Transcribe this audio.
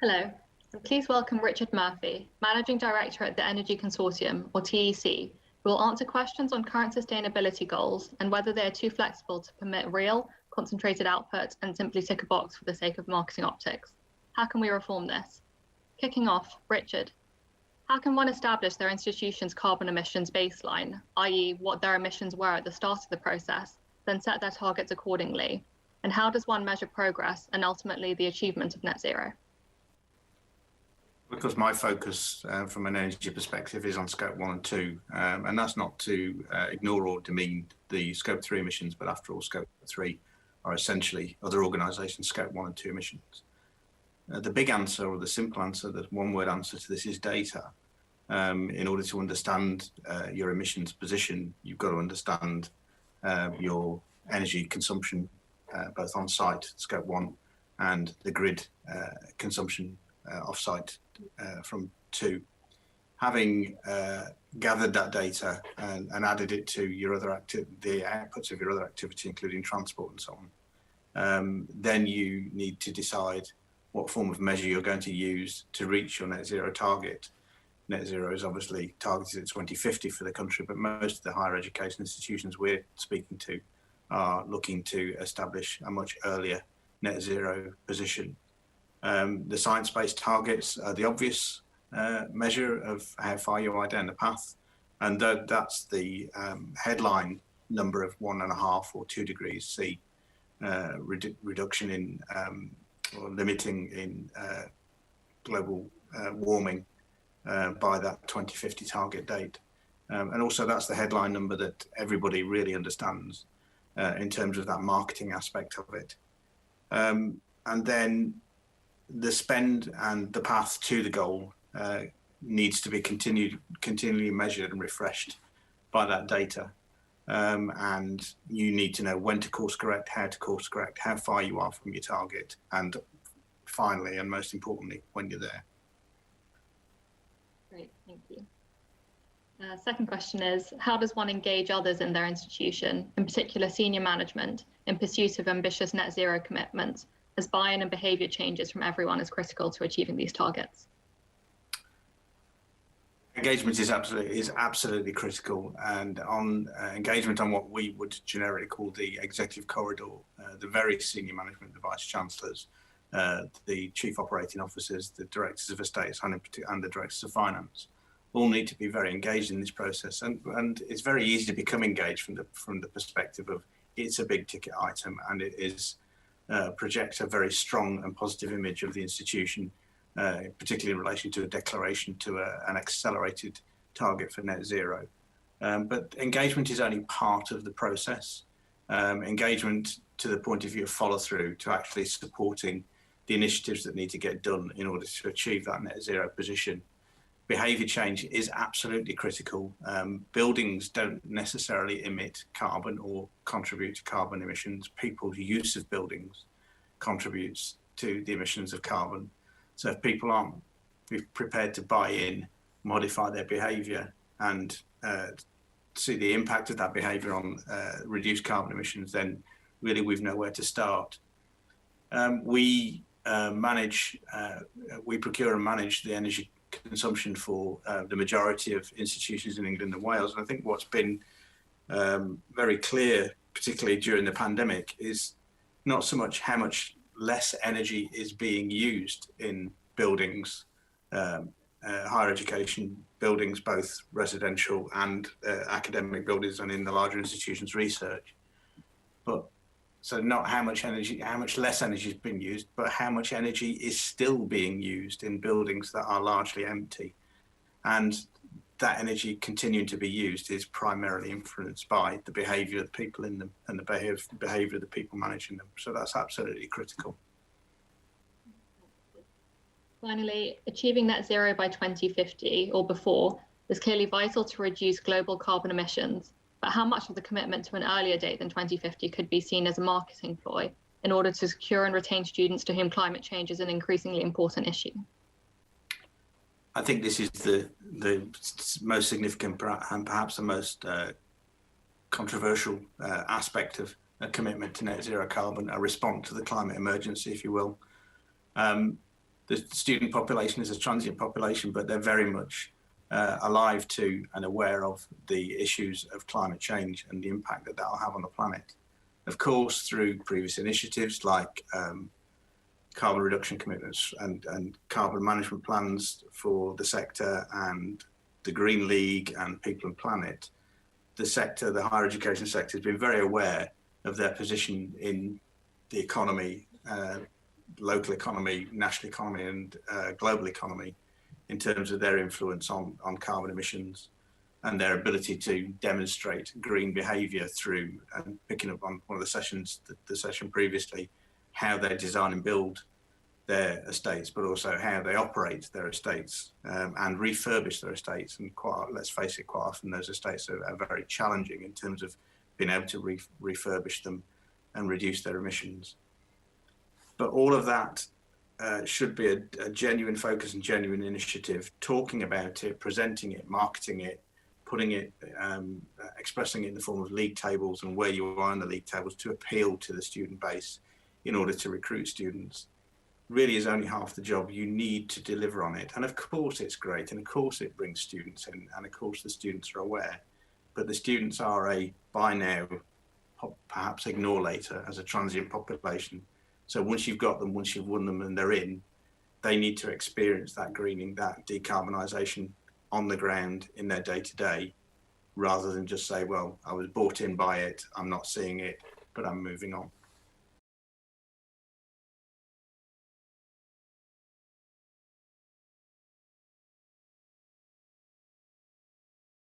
Hello, and please welcome Richard Murphy, Managing Director at the Energy Consortium, or TEC, who will answer questions on current sustainability goals and whether they are too flexible to permit real, concentrated output and simply tick a box for the sake of marketing optics. How can we reform this? Kicking off, Richard, how can one establish their institution's carbon emissions baseline, i.e. what their emissions were at the start of the process, then set their targets accordingly? And how does one measure progress and ultimately the achievement of net zero? Because my focus from an energy perspective is on scope 1 and 2, and that's not to ignore or demean the scope 3 emissions, but after all, scope 3 are essentially other organisations' scope 1 and 2 emissions. The big answer, or the simple answer, the one-word answer to this is data. In order to understand your emissions position, you've got to understand your energy consumption, both on-site, scope 1, and the grid consumption off-site from 2. Having gathered that data and added it to your other the outputs of your other activity, including transport and so on, then you need to decide what form of measure you're going to use to reach your net zero target. Net zero is obviously targeted at 2050 for the country, but most of the higher education institutions we're speaking to are looking to establish a much earlier net zero position. The science-based targets are the obvious measure of how far you are down the path, and that's the headline number of 1.5 or 2 degrees C reduction in or limiting in global warming by that 2050 target date. And also that's the headline number that everybody really understands in terms of that marketing aspect of it. And then the spend and the path to the goal needs to be continually measured and refreshed by that data. And you need to know when to course correct, how to course correct, how far you are from your target, and finally, and most importantly, when you're there. Great, thank you. Second question is, how does one engage others in their institution, in particular senior management, in pursuit of ambitious net zero commitments, as buy-in and behaviour changes from everyone is critical to achieving these targets? Engagement is absolutely critical, and on engagement on what we would generically call the executive corridor, the very senior management, the vice chancellors, the chief operating officers, the directors of estates, and the directors of finance, all need to be very engaged in this process. And it's very easy to become engaged from the perspective of it's a big ticket item, and it is projects a very strong and positive image of the institution, particularly in relation to a declaration to an accelerated target for net zero. But engagement is only part of the process. Engagement to the point of view of follow through, to actually supporting the initiatives that need to get done in order to achieve that net zero position. Behaviour change is absolutely critical. Buildings don't necessarily emit carbon or contribute to carbon emissions. People's use of buildings contributes to the emissions of carbon. So if people aren't prepared to buy in, modify their behaviour, and see the impact of that behaviour on reduced carbon emissions, then really we've nowhere to start. We procure and manage the energy consumption for the majority of institutions in England and Wales. And I think what's been very clear, particularly during the pandemic, is not so much how much less energy is being used in buildings, higher education buildings, both residential and academic buildings, and in the larger institutions research. But so not how much less energy is being used, but how much energy is still being used in buildings that are largely empty. And that energy continuing to be used is primarily influenced by the behaviour of the people in them and the behaviour of the people managing them. So that's absolutely critical. Finally, achieving net zero by 2050 or before is clearly vital to reduce global carbon emissions. But how much of the commitment to an earlier date than 2050 could be seen as a marketing ploy in order to secure and retain students to whom climate change is an increasingly important issue? I think this is the most significant and perhaps the most controversial aspect of a commitment to net zero carbon, a response to the climate emergency, if you will. the student population is a transient population, but they're very much alive to and aware of the issues of climate change and the impact that that'll have on the planet. Of course, through previous initiatives like carbon reduction commitments and carbon management plans for the sector and the Green League and People and Planet, the sector, the higher education sector, has been very aware of their position in the economy, local economy, national economy, and global economy in terms of their influence on carbon emissions and their ability to demonstrate green behaviour through, and picking up on one of the sessions, the session previously, how they design and build their estates, but also how they operate their estates and refurbish their estates. And let's face it, quite often those estates are very challenging in terms of being able to refurbish them and reduce their emissions. But all of that should be a genuine focus and genuine initiative, talking about it, presenting it, marketing it, putting it, expressing it in the form of league tables and where you are in the league tables to appeal to the student base in order to recruit students. Really is only half the job. You need to deliver on it. And of course it's great, and of course it brings students in, and of course the students are aware, but the students are a buy now, perhaps ignore later as a transient population. So once you've got them, once you've won them and they're in, they need to experience that greening, that decarbonisation on the ground in their day-to-day, rather than just say, well, I was bought in by it, I'm not seeing it, but I'm moving on.